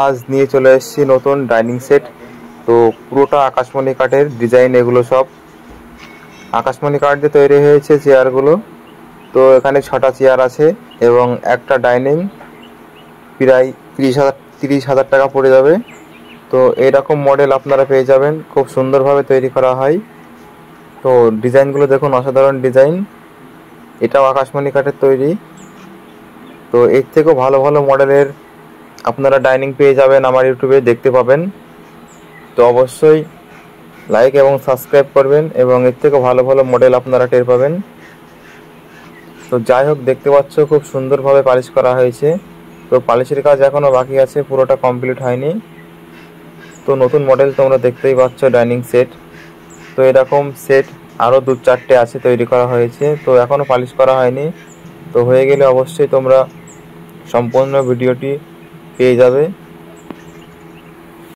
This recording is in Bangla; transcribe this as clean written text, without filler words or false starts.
আজ নিয়ে চলে এসেছি নতুন ডাইনিং সেট। তো পুরোটা আকাশমণি কাঠের ডিজাইন, এগুলো সব আকাশমণি কাঠ দিয়ে তৈরি হয়েছে চেয়ারগুলো। তো এখানে 6টা চেয়ার আছে এবং একটা ডাইনিং প্রায় 30,000 টাকা পড়ে যাবে। তো এইরকম মডেল আপনারা পেয়ে যাবেন, খুব সুন্দরভাবে তৈরি করা হয়। তো ডিজাইনগুলো দেখুন, অসাধারণ ডিজাইন। এটাও আকাশমণি কাঠের তৈরি। তো এর থেকেও ভালো ভালো মডেলের আপনারা ডাইনিং পেয়ে যাবেন, আমার ইউটিউবে দেখতে পাবেন। তো অবশ্যই লাইক এবং সাবস্ক্রাইব করবেন এবং এর থেকে ভালো ভালো মডেল আপনারা টের পাবেন। তো যাই হোক, দেখতে পাচ্ছ খুব সুন্দরভাবে পালিশ করা হয়েছে। তো পালিশের কাজ এখনও বাকি আছে, পুরোটা কমপ্লিট হয়নি। তো নতুন মডেল তোমরা দেখতেই পাচ্ছ ডাইনিং সেট। তো এরকম সেট আরও 2-4টে আছে, তৈরি করা হয়েছে। তো এখনও পালিশ করা হয়নি। তো হয়ে গেলে অবশ্যই তোমরা সম্পূর্ণ ভিডিওটি পেয়ে যাবে।